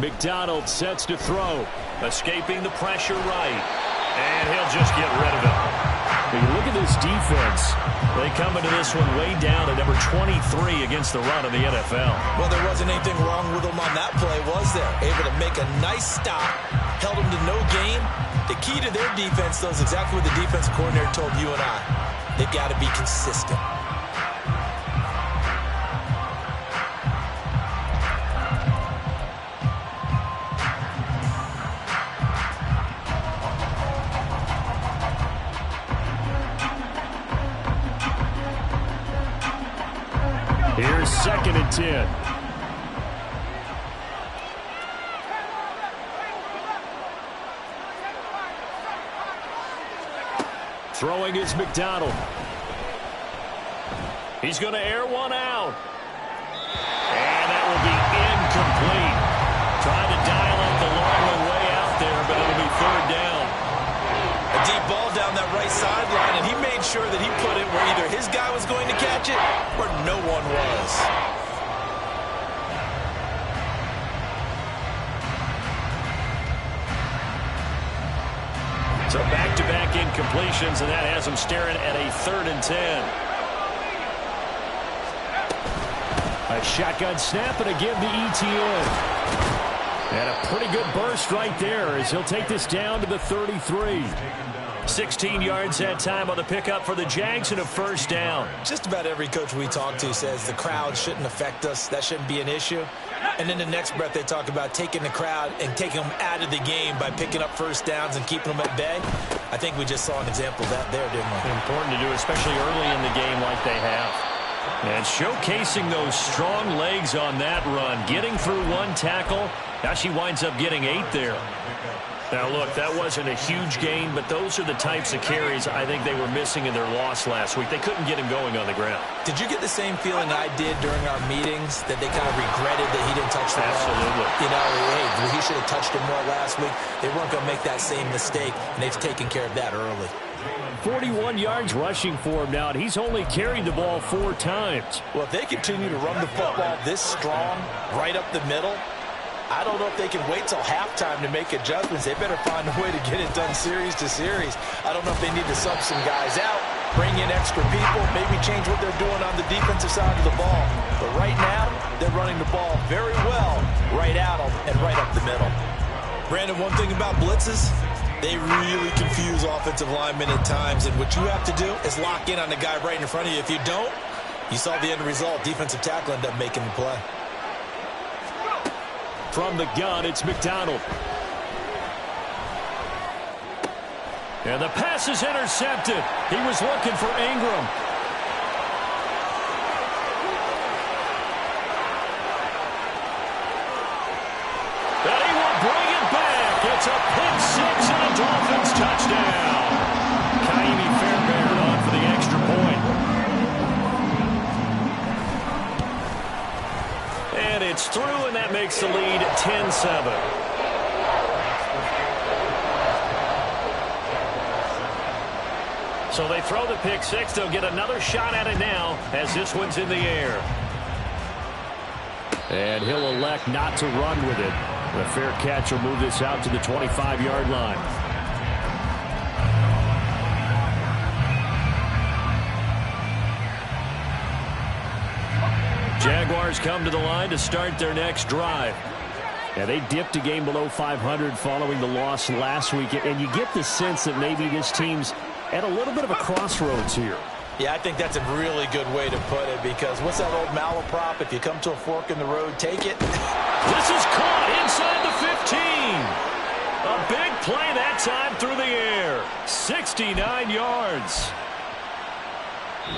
McDonald sets to throw. Escaping the pressure right. And he'll just get rid of it. When you look at this defense, they come into this one way down at number 23 against the run in the NFL. Well, there wasn't anything wrong with them on that play, was there? Able to make a nice stop, held them to no gain. The key to their defense, though, is exactly what the defensive coordinator told you and I. They've got to be consistent. Here's 2nd and 10. Throwing is McDonald. He's going to air one out. And that will be incomplete. Trying to dial up the long way out there, but it'll be 3rd down. A deep ball down that right sideline, and he made sure that he put it where either his guy was going to catch it or no one was. So back-to-back incompletions, and that has him staring at a 3rd and 10. A shotgun snap, and again the ETN. And a pretty good burst right there as he'll take this down to the 33. 16 yards that time on the pickup for the Jags and a 1st down. Just about every coach we talk to says the crowd shouldn't affect us. That shouldn't be an issue. And in the next breath, they talk about taking the crowd and taking them out of the game by picking up 1st downs and keeping them at bay. I think we just saw an example of that there, didn't we? Important to do, especially early in the game like they have. And showcasing those strong legs on that run. Getting through 1 tackle. Now she winds up getting 8 there. Now, look, that wasn't a huge gain, but those are the types of carries I think they were missing in their loss last week. They couldn't get him going on the ground. Did you get the same feeling I did during our meetings, that they kind of regretted that he didn't touch the ball? Absolutely. You know, hey, he should have touched it more last week. They weren't going to make that same mistake, and they've taken care of that early. 41 yards rushing for him now, and he's only carried the ball 4 times. Well, if they continue to run the football this strong, right up the middle, I don't know if they can wait till halftime to make adjustments. They better find a way to get it done series to series. I don't know if they need to sub some guys out, bring in extra people, maybe change what they're doing on the defensive side of the ball. But right now, they're running the ball very well right at them and right up the middle. Brandon, one thing about blitzes, they really confuse offensive linemen at times, and what you have to do is lock in on the guy right in front of you. If you don't, you saw the end result. Defensive tackle ended up making the play. From the gun, it's McDonald. And the pass is intercepted. He was looking for Ingram. And he will bring it back. It's a pick 6 and a Dolphins touchdown. Kaimi Fairbairn on for the extra point. And it's through, and that makes the lead 10-7. So they throw the pick 6. They'll get another shot at it now as this one's in the air. And he'll elect not to run with it. The fair catch will move this out to the 25-yard line. Jaguars come to the line to start their next drive. Yeah, they dipped a game below 500 following the loss last week, and you get the sense that maybe this team's at a little bit of a crossroads here. Yeah, I think that's a really good way to put it, because what's that old malaprop? If you come to a fork in the road, take it. This is caught inside the 15. A big play that time through the air. 69 yards.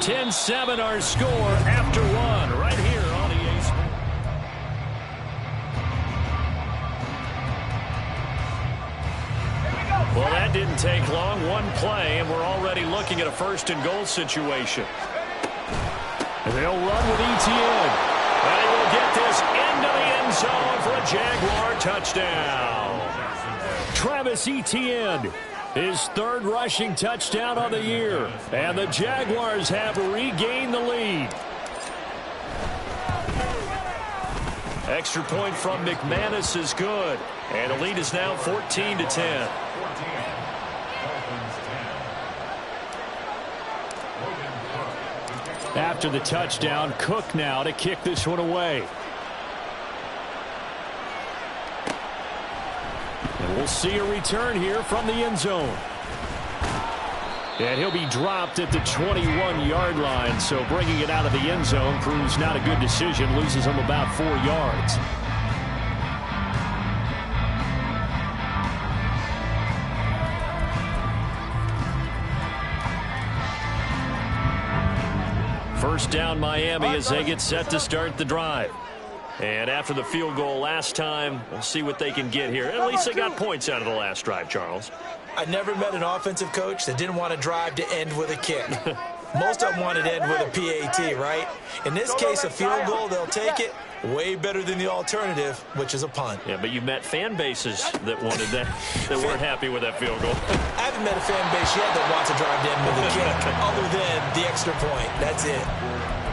10-7 our score after one right here on EA Sports. Well, that didn't take long. One play, and we're already looking at a 1st and goal situation. And they'll run with ETN. And he will get this into the end zone for a Jaguar touchdown. Travis Etienne, his 3rd rushing touchdown of the year. And the Jaguars have regained the lead. Extra point from McManus is good. And the lead is now 14-10. After the touchdown, Cook now to kick this one away. And we'll see a return here from the end zone. And he'll be dropped at the 21-yard line, so bringing it out of the end zone proves not a good decision, loses him about 4 yards. First down Miami as they get set to start the drive. And after the field goal last time, we'll see what they can get here. At least they got points out of the last drive, Charles. I never met an offensive coach that didn't want to drive to end with a kick. Most of them wanted to end with a PAT, right? In this case, a field goal, they'll take it. Way better than the alternative, which is a punt. Yeah, but you met fan bases that wanted that, that weren't happy with that field goal. I haven't met a fan base yet that wants to drive to end with a kick, other than the extra point. That's it.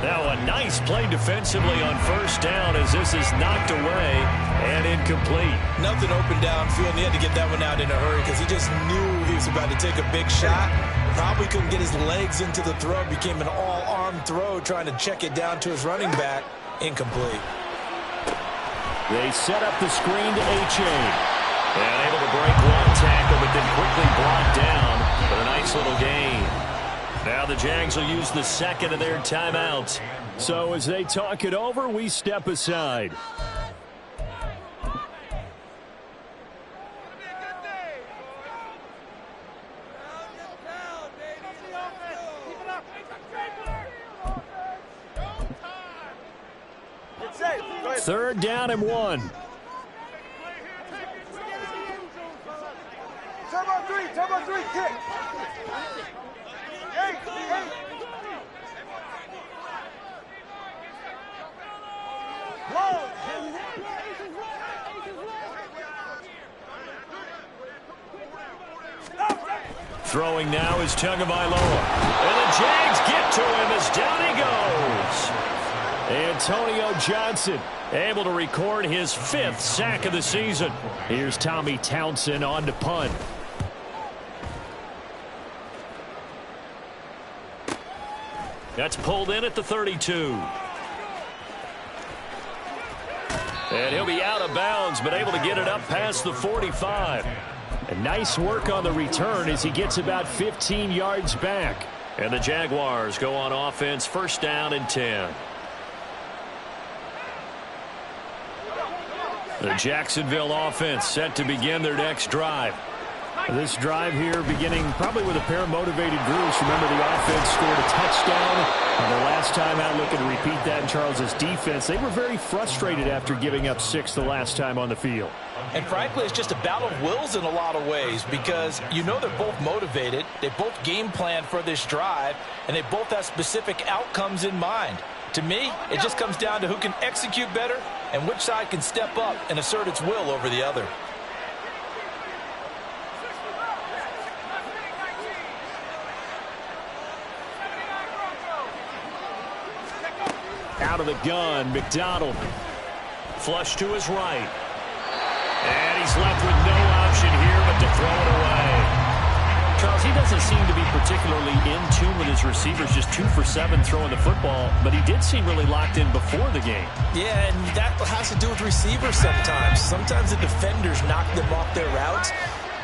Now a nice play defensively on first down as this is knocked away and incomplete. Nothing open downfield, and he had to get that one out in a hurry because he just knew he was about to take a big shot. Probably couldn't get his legs into the throw. Became an all-arm throw trying to check it down to his running back. Incomplete. They set up the screen to H.A. And able to break one tackle, but then quickly brought down for a nice little gain. Now the Jags will use the second of their timeouts. So as they talk it over, we step aside. Third down and 1. Turbo 3, kick. Throwing now is Tagovailoa. And the Jags get to him as down he goes. Antonio Johnson able to record his 5th sack of the season. Here's Tommy Townsend on to punt. That's pulled in at the 32. And he'll be out of bounds, but able to get it up past the 45. And nice work on the return as he gets about 15 yards back. And the Jaguars go on offense, first down and 10. The Jacksonville offense set to begin their next drive. This drive here beginning probably with a pair of motivated groups. Remember, the offense scored a touchdown. And the last time out, looking to repeat that in Charles's defense. They were very frustrated after giving up 6 the last time on the field. And frankly, it's just a battle of wills in a lot of ways because you know they're both motivated. They both game plan for this drive, and they both have specific outcomes in mind. To me, it just comes down to who can execute better and which side can step up and assert its will over the other. Out of the gun, McDonald. Flush to his right. And he's left with no option here but to throw it away. Charles, he doesn't seem to be particularly in tune with his receivers, just 2 for 7 throwing the football, but he did seem really locked in before the game. Yeah, and that has to do with receivers sometimes. Sometimes the defenders knock them off their routes,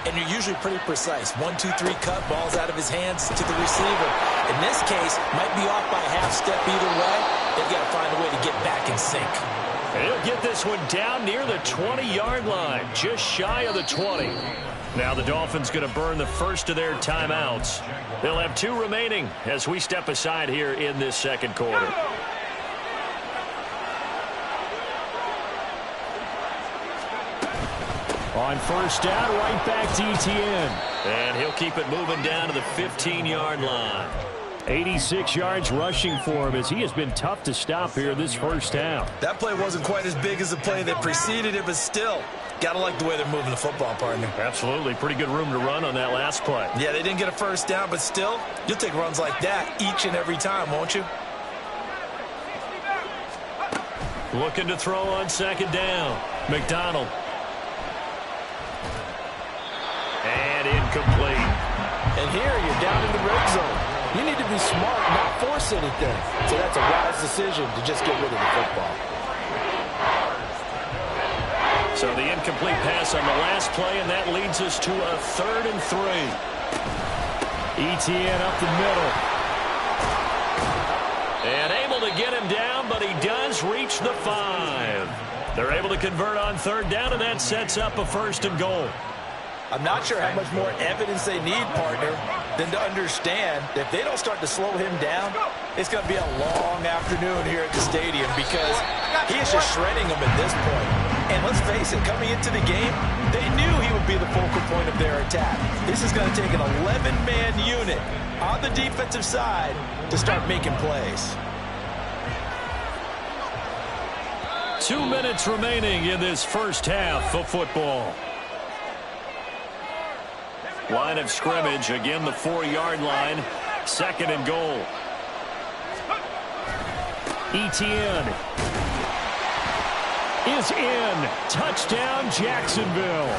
and you're usually pretty precise. 1, 2, 3 cut, balls out of his hands to the receiver. In this case, might be off by a half step either way. They've got to find a way to get back in sync. And he'll get this one down near the 20-yard line, just shy of the 20. Now the Dolphins going to burn the first of their timeouts. They'll have 2 remaining as we step aside here in this second quarter. On first down, right back to Etienne. And he'll keep it moving down to the 15-yard line. 86 yards rushing for him as he has been tough to stop here this first half. That play wasn't quite as big as the play that preceded it, but still, got to like the way they're moving the football, partner. Absolutely. Pretty good room to run on that last play. Yeah, they didn't get a first down, but still, you'll take runs like that each and every time, won't you? Looking to throw on second down. McDonald. And incomplete. And here you're down in the red zone. You need to be smart, not force anything. So that's a wise decision to just get rid of the football. So the incomplete pass on the last play, and that leads us to a 3rd and 3. Etienne up the middle. And able to get him down, but he does reach the 5. They're able to convert on 3rd down, and that sets up a 1st and goal. I'm not sure how much more evidence they need, partner, than to understand that if they don't start to slow him down, it's going to be a long afternoon here at the stadium because he is just shredding them at this point. And let's face it, coming into the game, they knew he would be the focal point of their attack. This is going to take an 11-man unit on the defensive side to start making plays. 2 minutes remaining in this first half of football. Line of scrimmage, again the 4-yard line. 2nd and goal. Etienne is in. Touchdown, Jacksonville.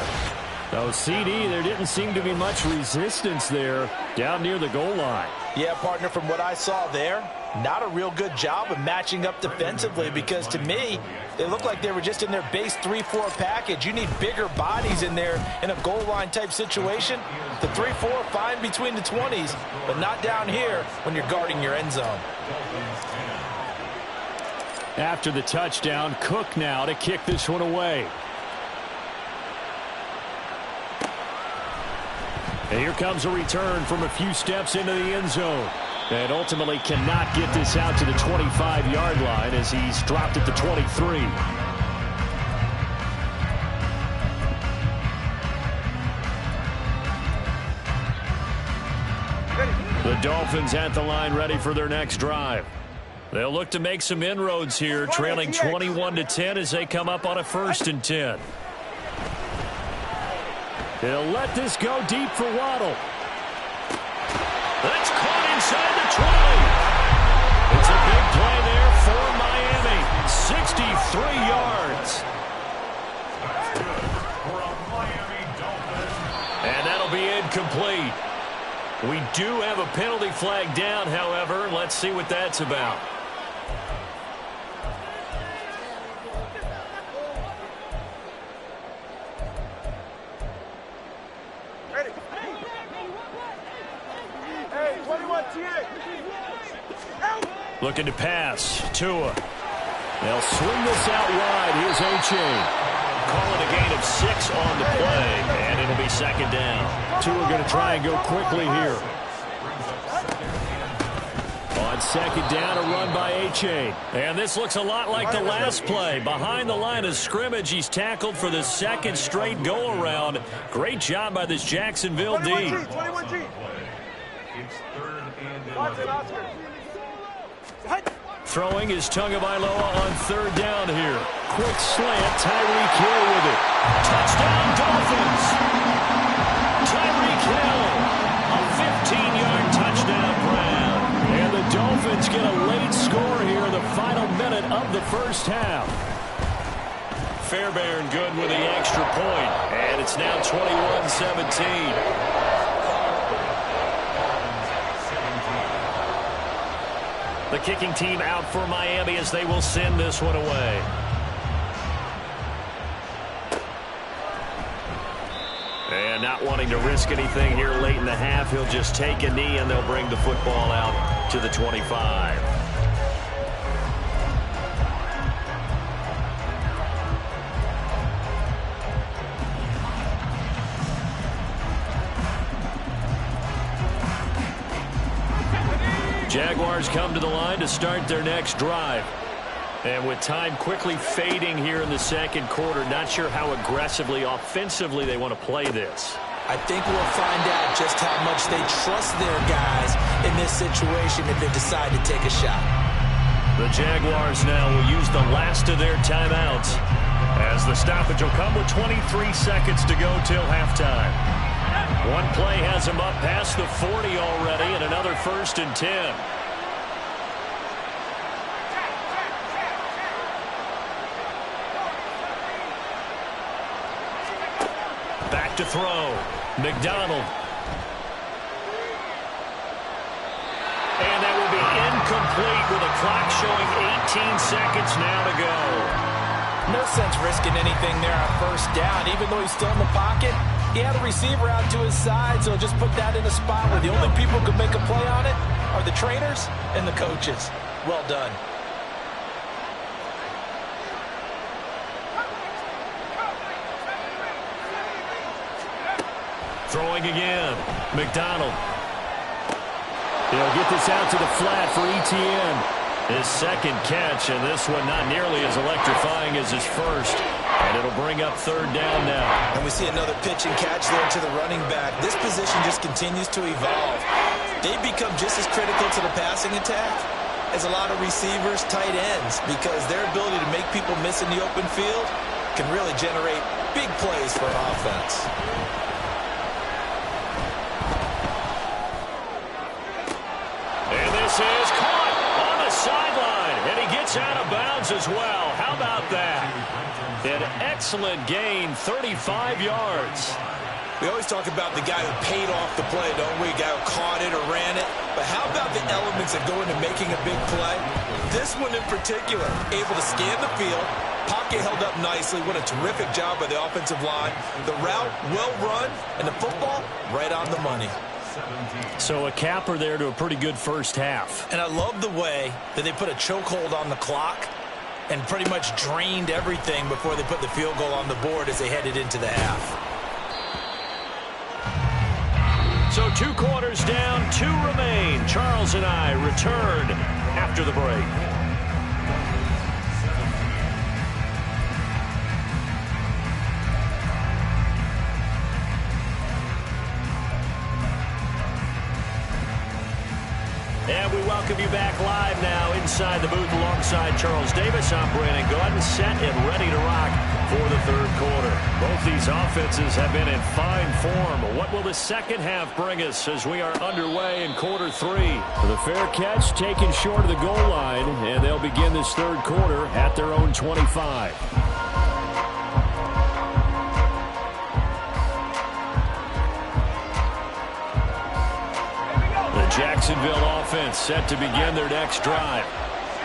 No, CD, there didn't seem to be much resistance there down near the goal line. Yeah, partner, from what I saw there, not a real good job of matching up defensively because to me, they looked like they were just in their base 3-4 package. You need bigger bodies in there in a goal line type situation. The 3-4, fine between the 20s, but not down here when you're guarding your end zone. After the touchdown, Cook now to kick this one away. And here comes a return from a few steps into the end zone. And ultimately cannot get this out to the 25-yard line as he's dropped at the 23. The Dolphins at the line ready for their next drive. They'll look to make some inroads here, trailing 21-10 as they come up on a 1st and 10. He'll let this go deep for Waddle. That's caught inside the 20. It's a big play there for Miami. 63 yards. And that'll be incomplete. We do have a penalty flag down, however. Let's see what that's about. Ready. Hey, 21 TA. Looking to pass. Tua. They'll swing this out wide. Here's A-Chain. Call it a gain of 6 on the play, and it'll be 2nd down. Tua going to try and go quickly here. On 2nd down, a run by A-Chain. And this looks a lot like the last play. Behind the line of scrimmage, he's tackled for the 2nd straight go-around. Great job by this Jacksonville D. 21G. Watson, Oscar. Throwing is Tagovailoa on 3rd down here. Quick slant, Tyreek Hill with it. Touchdown, Dolphins. Tyreek Hill, a 15-yard touchdown grab. And the Dolphins get a late score here in the final minute of the first half. Fairbairn good with the extra point. And it's now 21-17. The kicking team out for Miami as they will send this one away. And not wanting to risk anything here late in the half, he'll just take a knee and they'll bring the football out to the 25. Jaguars come to the line to start their next drive. And with time quickly fading here in the 2nd quarter, not sure how aggressively, offensively they want to play this. I think we'll find out just how much they trust their guys in this situation if they decide to take a shot. The Jaguars now will use the last of their timeouts as the stoppage will come with 23 seconds to go till halftime. One play has him up past the 40 already, and another 1st and 10. to throw. McDonald. And that will be incomplete with a clock showing 18 seconds now to go. No sense risking anything there on first down. Even though he's still in the pocket, he had a receiver out to his side, so just put that in a spot where the only people who can make a play on it are the trainers and the coaches. Well done. Throwing again. McDonald. He'll get this out to the flat for Etienne. His second catch, and this one not nearly as electrifying as his first. And it'll bring up third down now. And we see another pitch and catch there to the running back. This position just continues to evolve. They become just as critical to the passing attack as a lot of receivers, tight ends, because their ability to make people miss in the open field can really generate big plays for an offense. And this is caught on the sideline, and he gets out of bounds as well. How about that? An excellent gain, 35 yards. We always talk about the guy who paid off the play, don't we? The guy who caught it or ran it. But how about the elements that go into making a big play? This one in particular, able to scan the field. Pocket held up nicely. What a terrific job by the offensive line. The route, well run, and the football, right on the money. So a capper there to a pretty good first half. And I love the way that they put a chokehold on the clock and pretty much drained everything before they put the field goal on the board as they headed into the half. So 2 quarters down, 2 remain. Charles and I return after the break. And we welcome you back live now inside the booth alongside Charles Davis. I'm Brandon Gaudin, set and ready to rock for the third quarter. Both these offenses have been in fine form. What will the second half bring us as we are underway in quarter 3? The fair catch taken short of the goal line, and they'll begin this third quarter at their own 25. Jacksonville offense set to begin their next drive.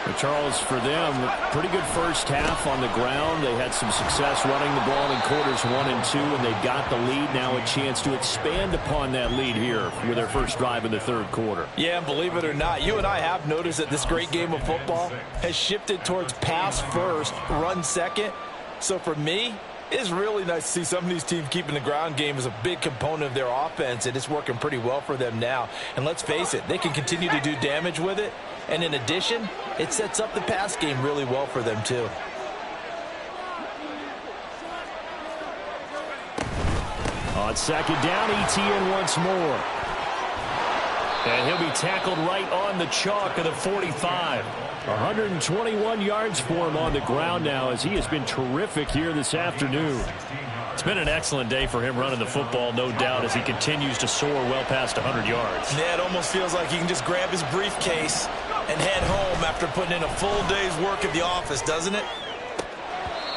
But Charles, for them, pretty good first half on the ground. They had some success running the ball in quarters 1 and 2, and they got the lead. Now a chance to expand upon that lead here with their first drive in the third quarter. Yeah, and believe it or not, you and I have noticed that this great game of football has shifted towards pass first, run second. So for me, it's really nice to see some of these teams keeping the ground game as a big component of their offense, and it's working pretty well for them now. And let's face it, they can continue to do damage with it. And in addition, it sets up the pass game really well for them too. On second down, Etienne once more. And he'll be tackled right on the chalk of the 45. 121 yards for him on the ground now as he has been terrific here this afternoon. It's been an excellent day for him running the football, no doubt, as he continues to soar well past 100 yards. Yeah, it almost feels like he can just grab his briefcase and head home after putting in a full day's work at the office, doesn't it?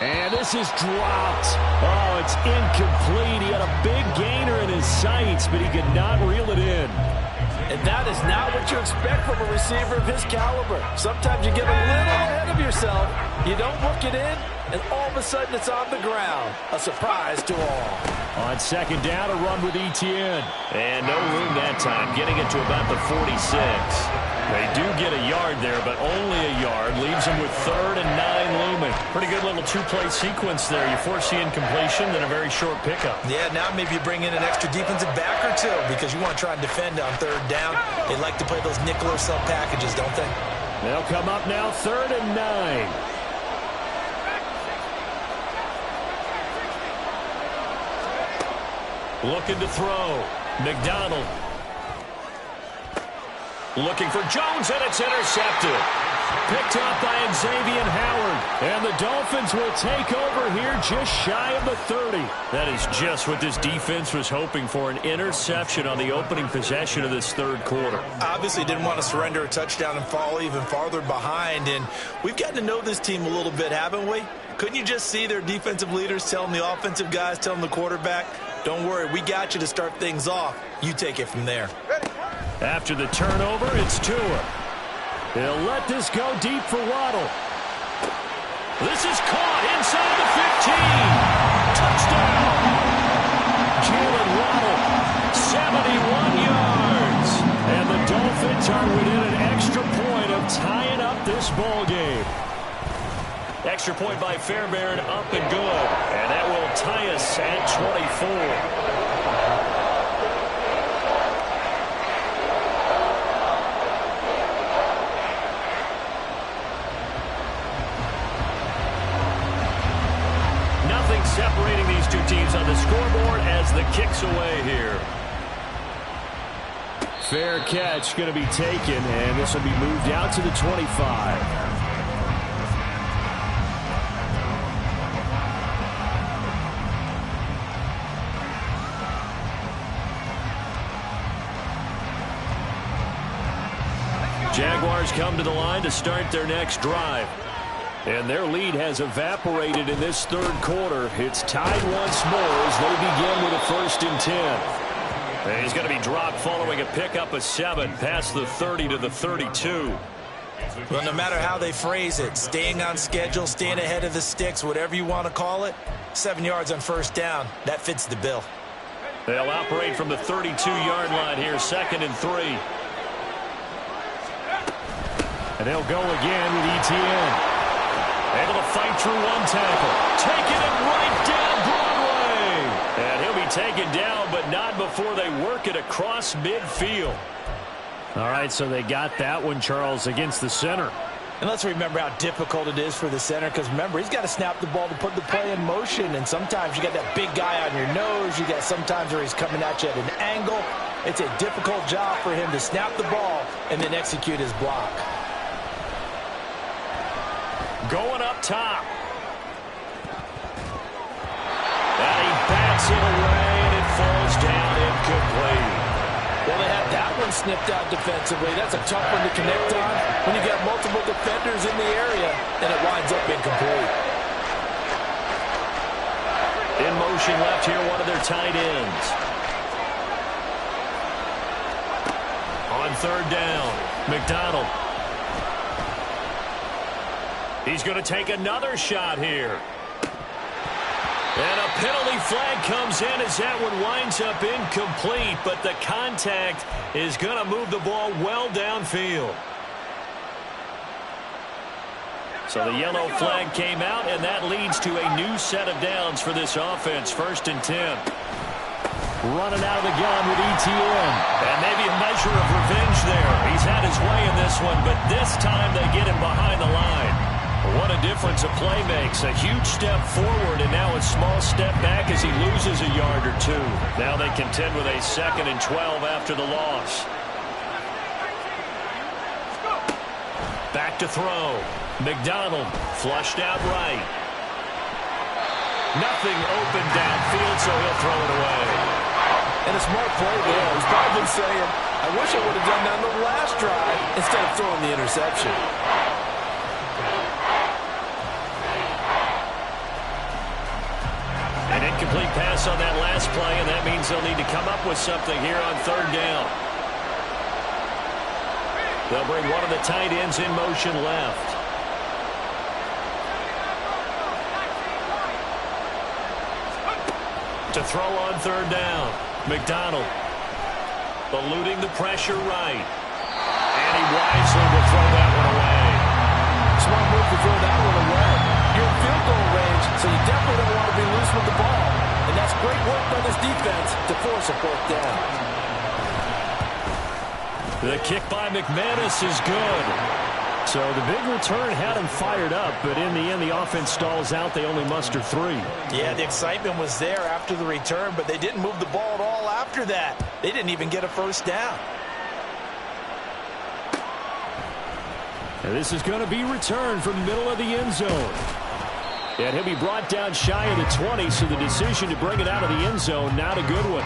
And this is dropped. Oh, it's incomplete. He had a big gainer in his sights, but he could not reel it in. And that is not what you expect from a receiver of his caliber. Sometimes you get a little ahead of yourself, you don't look it in, and all of a sudden it's on the ground. A surprise to all. On second down, a run with Etienne. And no room that time, getting it to about the 46. They do get a yard there, but only a yard. Leaves them with 3rd and 9 looming. Pretty good little 2-play sequence there. You force the incompletion, then a very short pickup. Yeah, now maybe you bring in an extra defensive back or 2 because you want to try and defend on 3rd down. They like to play those nickel or sub packages, don't they? They'll come up now 3rd and 9. Looking to throw. McDonald. Looking for Jones, and it's intercepted. Picked up by Xavier Howard. And the Dolphins will take over here just shy of the 30. That is just what this defense was hoping for, an interception on the opening possession of this third quarter. Obviously didn't want to surrender a touchdown and fall even farther behind. And we've gotten to know this team a little bit, haven't we? Couldn't you just see their defensive leaders telling the offensive guys, telling the quarterback, Don't worry, we got you to start things off. You take it from there. After the turnover, it's Tua. He'll let this go deep for Waddle. This is caught inside the 15. Touchdown. Jalen Waddle, 71 yards. And the Dolphins are within an extra point of tying up this ball game. Extra point by Fairbairn, up and good. And that will tie us at 24. Separating these two teams on the scoreboard as the kick's away here. Fair catch going to be taken, and this will be moved out to the 25. Jaguars come to the line to start their next drive. And their lead has evaporated in this third quarter. It's tied once more as they begin with a 1st and 10. And he's going to be dropped following a pickup of 7 past the 30 to the 32. Well, no matter how they phrase it, staying on schedule, staying ahead of the sticks, whatever you want to call it, 7 yards on 1st down, that fits the bill. They'll operate from the 32-yard line here, 2nd and 3. And they'll go again with Etienne. Able to fight through one tackle. Taking it right down Broadway. And he'll be taken down, but not before they work it across midfield. All right, so they got that one, Charles, against the center. And let's remember how difficult it is for the center, because remember, he's got to snap the ball to put the play in motion, and sometimes you got that big guy on your nose. You got sometimes where he's coming at you at an angle. It's a difficult job for him to snap the ball and then execute his block. Going up top. And he bats it away, and it falls down incomplete. Well, they had that one snipped out defensively. That's a tough one to connect on when you got multiple defenders in the area, and it winds up incomplete. In motion left here, one of their tight ends. On 3rd down, McDonald. He's going to take another shot here. And a penalty flag comes in as that one winds up incomplete, but the contact is going to move the ball well downfield. So the yellow flag came out, and that leads to a new set of downs for this offense. 1st and 10. Running out of the gun with Etienne. And maybe a measure of revenge there. He's had his way in this one, but this time they get him behind the line. What a difference a play makes. A huge step forward and now a small step back as he loses a yard or 2. Now they contend with a 2nd and 12 after the loss. Back to throw. McDonald flushed out right. Nothing open downfield, so he'll throw it away. And a smart play there. He's probably been saying, I wish I would have done that on the last drive instead of throwing the interception. An incomplete pass on that last play, and that means they'll need to come up with something here on 3rd down. They'll bring one of the tight ends in motion left. To throw on 3rd down, McDonald eluding the pressure right. And he wisely will throw that one away. Smart move to throw that one away. You're in field goal range, so you definitely don't want to be loose with the ball. And that's great work by this defense to force a 4th down. The kick by McManus is good. So the big return had him fired up, but in the end, the offense stalls out. They only muster 3. Yeah, the excitement was there after the return, but they didn't move the ball at all after that. They didn't even get a 1st down. And this is going to be returned from the middle of the end zone. And he'll be brought down shy of the 20, so the decision to bring it out of the end zone, not a good one.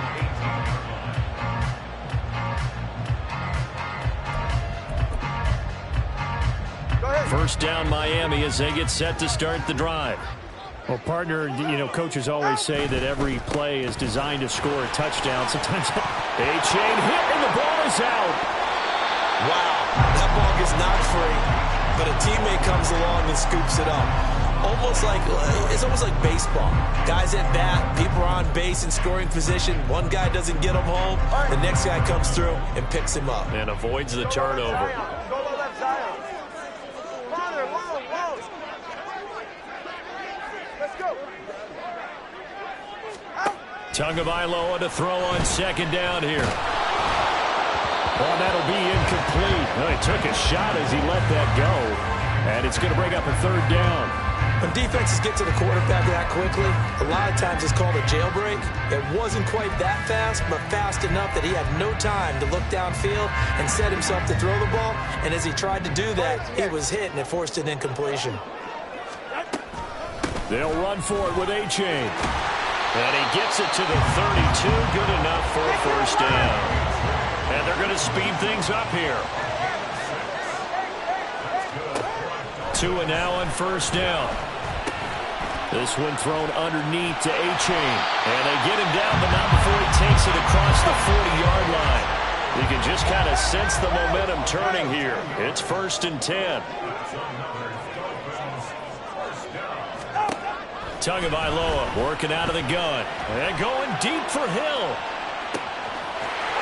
First down Miami as they get set to start the drive. Well, partner, coaches always say that every play is designed to score a touchdown. Sometimes A-Chain hit and the ball is out. Wow, that ball gets knocked free, but a teammate comes along and scoops it up. It's almost like baseball. Guys at bat, people are on base in scoring position. One guy doesn't get him home. The next guy comes through and picks him up. And avoids the turnover. Go to left, Zion. Father, long. Let's go. Out. Tagovailoa to throw on second down here. Well, that'll be incomplete. Well, he took a shot as he let that go. And it's going to bring up a third down. When defenses get to the quarterback that quickly, a lot of times it's called a jailbreak. It wasn't quite that fast, but fast enough that he had no time to look downfield and set himself to throw the ball. And as he tried to do that, he was hit, and it forced an incompletion. They'll run for it with A-Chain. And he gets it to the 32. Good enough for a first down. And they're going to speed things up here. 2 and now on first down. This one thrown underneath to A-Chain. And they get him down, but not before he takes it across the 40-yard line. You can just kind of sense the momentum turning here. It's 1st and 10. Tagovailoa working out of the gun. And going deep for Hill.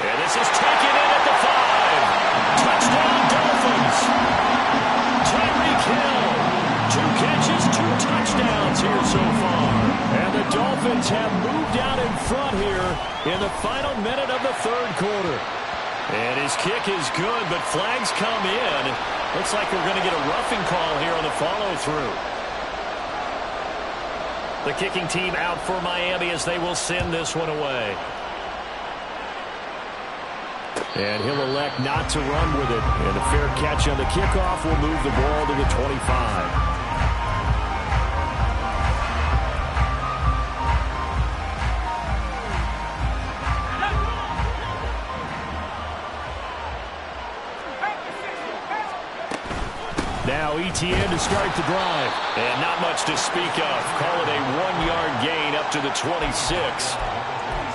And this is taken in at the 5. Touchdown Dolphins. Tyreek Hill. 2 catches, 2 touchdowns here so far. And the Dolphins have moved out in front here in the final minute of the 3rd quarter. And his kick is good, but flags come in. Looks like we're going to get a roughing call here on the follow-through. The kicking team out for Miami as they will send this one away. And he'll elect not to run with it. And a fair catch on the kickoff will move the ball to the 25. Now ETN to start the drive. And not much to speak of. Call it a 1-yard gain up to the 26.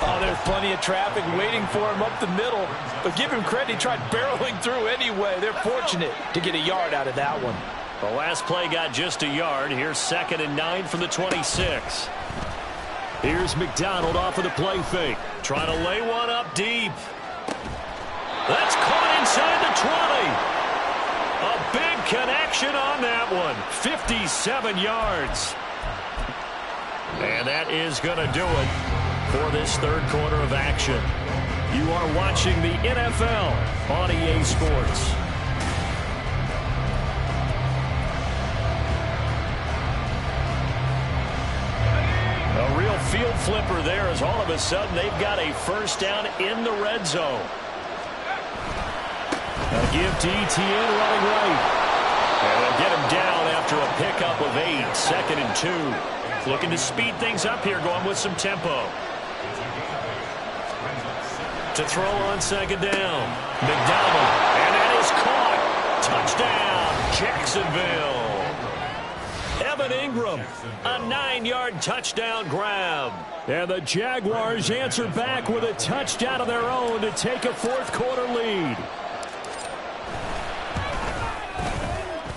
Oh, there's plenty of traffic waiting for him up the middle. But give him credit, he tried barreling through anyway. They're fortunate to get a yard out of that one. The last play got just a yard. Here's 2nd and 9 from the 26. Here's McDonald off of the play fake. Trying to lay one up deep. That's caught inside the 20. A big connection on that one. 57 yards. And that is going to do it for this 3rd quarter of action. You are watching the NFL on EA Sports. A real field flipper there as all of a sudden they've got a first down in the red zone. They'll give to ETN running right. And they'll get him down after a pickup of 8. 2nd and 2. Looking to speed things up here, going with some tempo. To throw on 2nd down. McDonald. And that is caught. Touchdown, Jacksonville. Evan Ingram, a 9-yard touchdown grab. And the Jaguars answer back with a touchdown of their own to take a 4th quarter lead.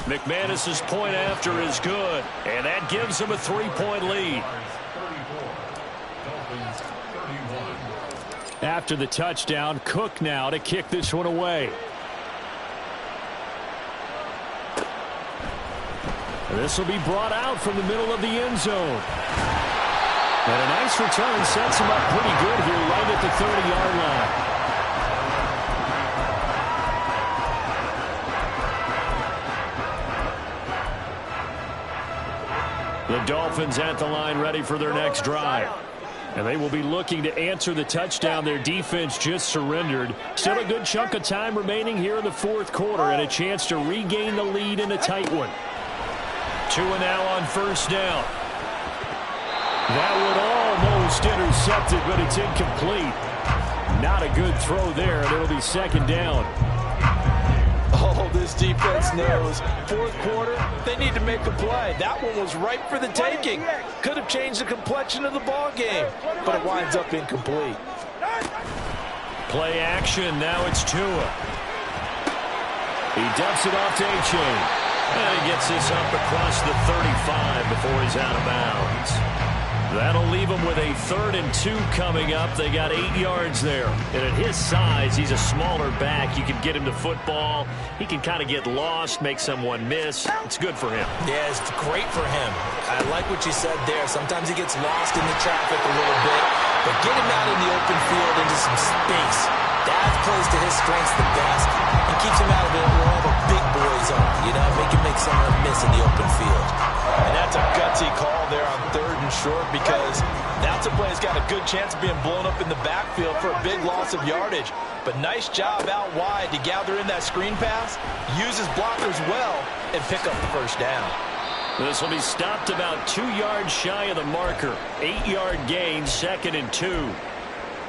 McManus's point after is good, and that gives them a 3-point lead. After the touchdown, Cook now to kick this one away. This will be brought out from the middle of the end zone. And a nice return sets him up pretty good here right at the 30-yard line. The Dolphins at the line ready for their next drive. And they will be looking to answer the touchdown their defense just surrendered. Still a good chunk of time remaining here in the 4th quarter and a chance to regain the lead in a tight one. 2 and now on first down. That one almost intercepted, but it's incomplete. Not a good throw there, and it'll be 2nd down. Oh, this defense knows fourth quarter, they need to make a play. That one was ripe for the taking. Could have changed the complexion of the ball game, but it winds up incomplete. Play action. Now it's Tua. He dumps it off to A-Chain. And he gets this up across the 35 before he's out of bounds. That'll leave him with a 3rd and 2 coming up. They got 8 yards there. And at his size, he's a smaller back. You can get him to football. He can kind of get lost, make someone miss. It's good for him. Yeah, it's great for him. I like what you said there. Sometimes he gets lost in the traffic a little bit. But get him out in the open field into some space. That plays to his strengths the best and keeps him out of it where all the big boys are. You know, make someone miss in the open field. And that's a gutsy call there on 3rd and short because that's a play that's got a good chance of being blown up in the backfield for a big loss of yardage. But nice job out wide to gather in that screen pass, use his blockers well, and pick up the first down. This will be stopped about 2 yards shy of the marker. 8-yard gain, 2nd and 2.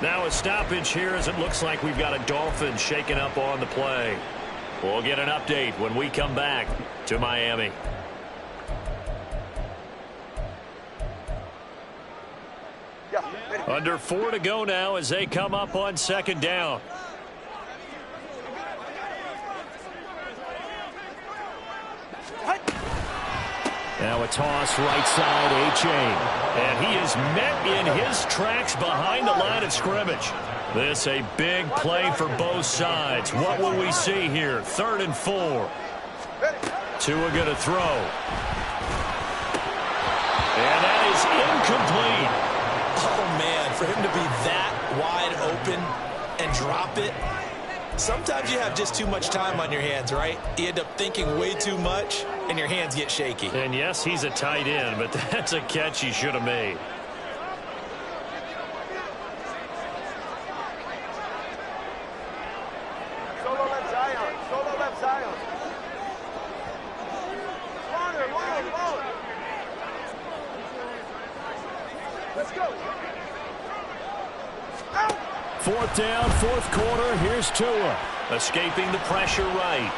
Now a stoppage here as it looks like we've got a Dolphin shaking up on the play. We'll get an update when we come back to Miami. Under 4 to go now as they come up on 2nd down. Now a toss right side, A-Chain. And he is met in his tracks behind the line of scrimmage. This a big play for both sides. What will we see here? 3rd and 4. Tua going to throw. And that is incomplete. Oh, man, for him to be that wide open and drop it. Sometimes you have just too much time on your hands, right? You end up thinking way too much, and your hands get shaky. And yes, he's a tight end, but that's a catch he should have made. Solo left Zion. Solo left Zion. Long. Let's go. Out. 4th down, 4th quarter. Here's Tua. Escaping the pressure right.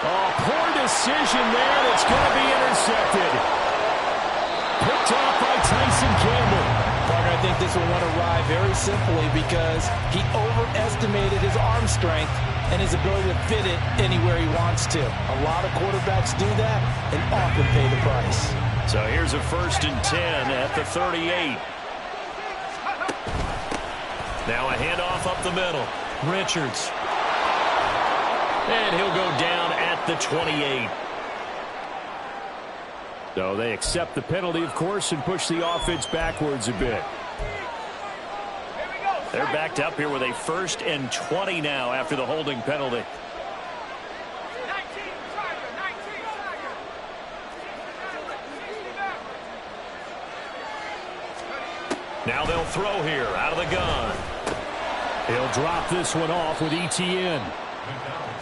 Oh, poor decision there. That's going to be intercepted. Picked off by Tyson Campbell. Parker, I think this will want to ride very simply because he overestimated his arm strength and his ability to fit it anywhere he wants to. A lot of quarterbacks do that and often pay the price. So here's a 1st and 10 at the 38. Now a handoff up the middle. Richards. And he'll go down at the 28. So they accept the penalty, of course, and push the offense backwards a bit. They're backed up here with a 1st and 20 now after the holding penalty. Now they'll throw here out of the gun. He'll drop this one off with ETN.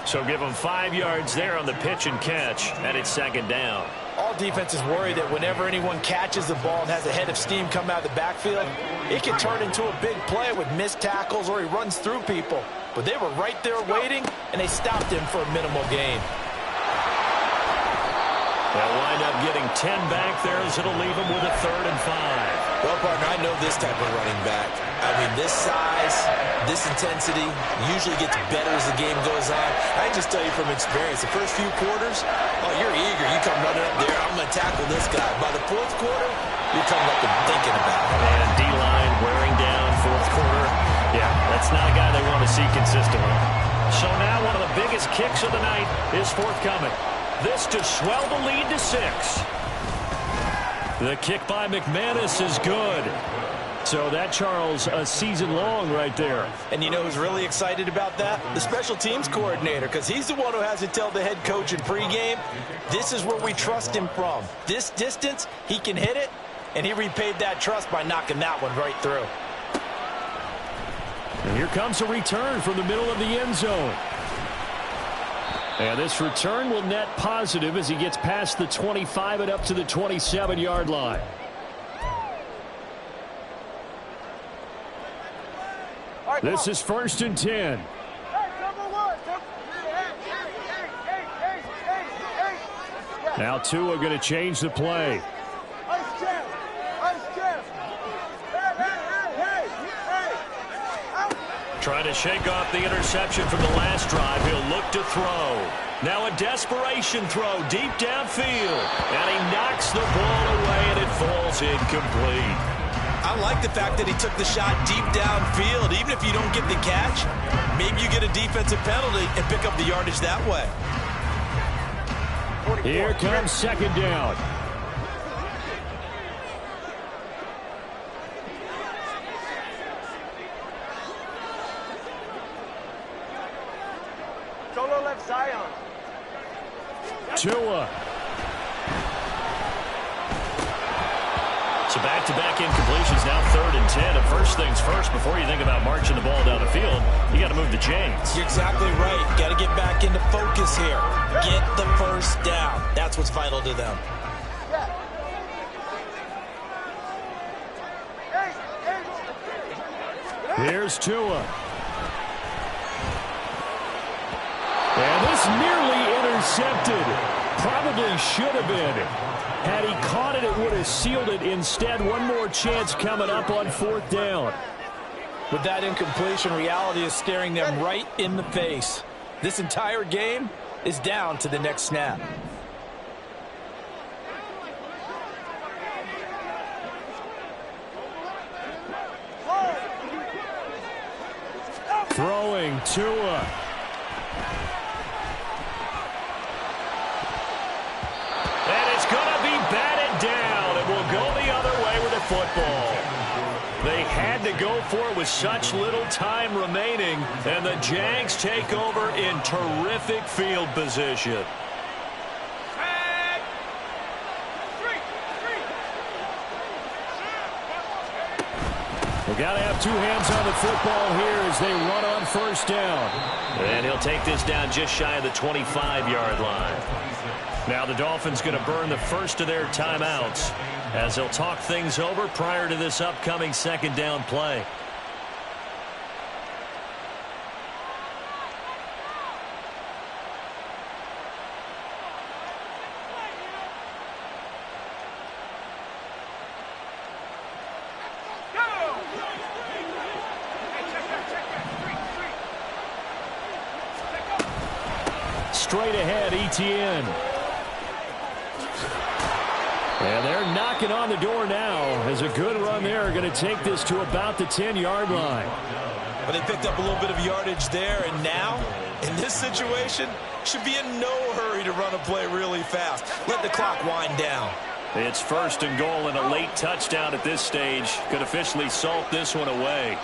So give him 5 yards there on the pitch and catch, and it's 2nd down. All defenses worry that whenever anyone catches the ball and has a head of steam come out of the backfield, it can turn into a big play with missed tackles or he runs through people. But they were right there waiting, and they stopped him for a minimal gain. They'll wind up getting 10 back there as it'll leave them with a 3rd and 5. Well, partner, I know this type of running back. I mean, this size, this intensity usually gets better as the game goes on. I can just tell you from experience, the first few quarters, oh, you're eager. You come running up there, I'm going to tackle this guy. By the 4th quarter, you're coming up and thinking about it. And D-line wearing down 4th quarter. Yeah, that's not a guy they want to see consistently. So now one of the biggest kicks of the night is forthcoming. This to swell the lead to 6. The kick by McManus is good. So that, Charles, a season long right there. And you know who's really excited about that? The special teams coordinator, because he's the one who has to tell the head coach in pregame, this is where we trust him from. This distance, he can hit it, and he repaid that trust by knocking that one right through. And here comes a return from the middle of the end zone. And this return will net positive as he gets past the 25 and up to the 27-yard line. This is 1st and 10. Now Tua going to change the play. Trying to shake off the interception from the last drive. He'll look to throw. Now a desperation throw deep downfield. And he knocks the ball away, and it falls incomplete. I like the fact that he took the shot deep downfield. Even if you don't get the catch, maybe you get a defensive penalty and pick up the yardage that way. Here comes second down. Solo left Zion. Tua. So back-to-back incompletions, now 3rd and 10. And first things first, before you think about marching the ball down the field, you got to move the chains. You're exactly right. Got to get back into focus here. Get the first down. That's what's vital to them. Here's Tua. And this nearly intercepted. Probably should have been. Had he caught it, it would have sealed it. Instead, one more chance coming up on 4th down. With that incompletion, reality is staring them right in the face. This entire game is down to the next snap. Throwing Tua. Batted down, and will go the other way with the football. They had to go for it with such little time remaining, and the Jags take over in terrific field position. We've got to have two hands on the football here as they run on 1st down. And he'll take this down just shy of the 25-yard line. Now the Dolphins going to burn the first of their timeouts as they'll talk things over prior to this upcoming 2nd down play. Straight ahead, Etienne. And they're knocking on the door now as a good run there. Going to take this to about the 10-yard line. But they picked up a little bit of yardage there, and now, in this situation, should be in no hurry to run a play really fast. Let the clock wind down. It's 1st and goal, and a late touchdown at this stage could officially salt this one away.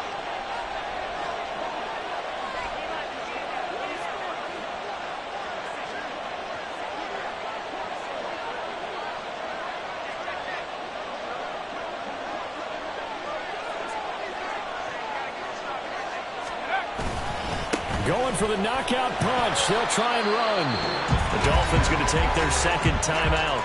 Going for the knockout punch. They'll try and run. The Dolphins going to take their 2nd timeout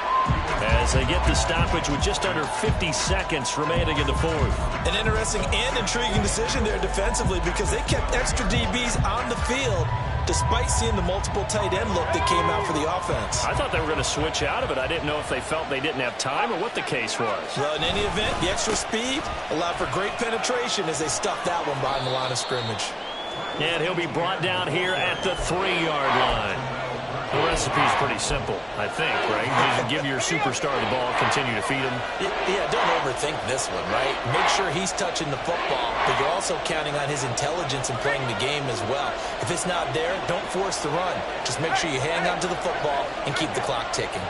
as they get the stoppage with just under 50 seconds remaining in the 4th. An interesting and intriguing decision there defensively because they kept extra DBs on the field despite seeing the multiple tight end look that came out for the offense. I thought they were going to switch out of it. I didn't know if they felt they didn't have time or what the case was. Well, in any event, the extra speed allowed for great penetration as they stuffed that one behind the line of scrimmage. And he'll be brought down here at the 3-yard line. The recipe's pretty simple, I think, right? You give your superstar the ball, continue to feed him. Yeah, don't overthink this one, right? Make sure he's touching the football, but you're also counting on his intelligence in playing the game as well. If it's not there, don't force the run. Just make sure you hang on to the football and keep the clock ticking.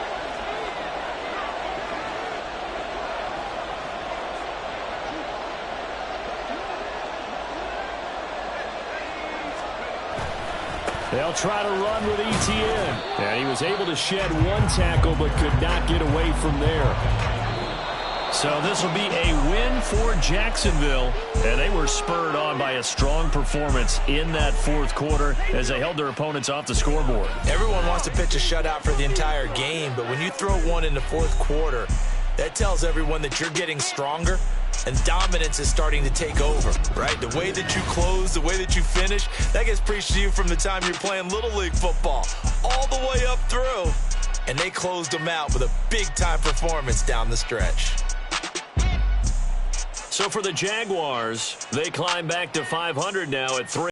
They'll try to run with Etienne. And he was able to shed one tackle but could not get away from there. So this will be a win for Jacksonville. And they were spurred on by a strong performance in that 4th quarter as they held their opponents off the scoreboard. Everyone wants to pitch a shutout for the entire game, but when you throw one in the 4th quarter, that tells everyone that you're getting stronger and dominance is starting to take over, right? The way that you close, the way that you finish, that gets preached to you from the time you're playing Little League football all the way up through. and they closed them out with a big-time performance down the stretch. So for the Jaguars, they climb back to 500 now at 3.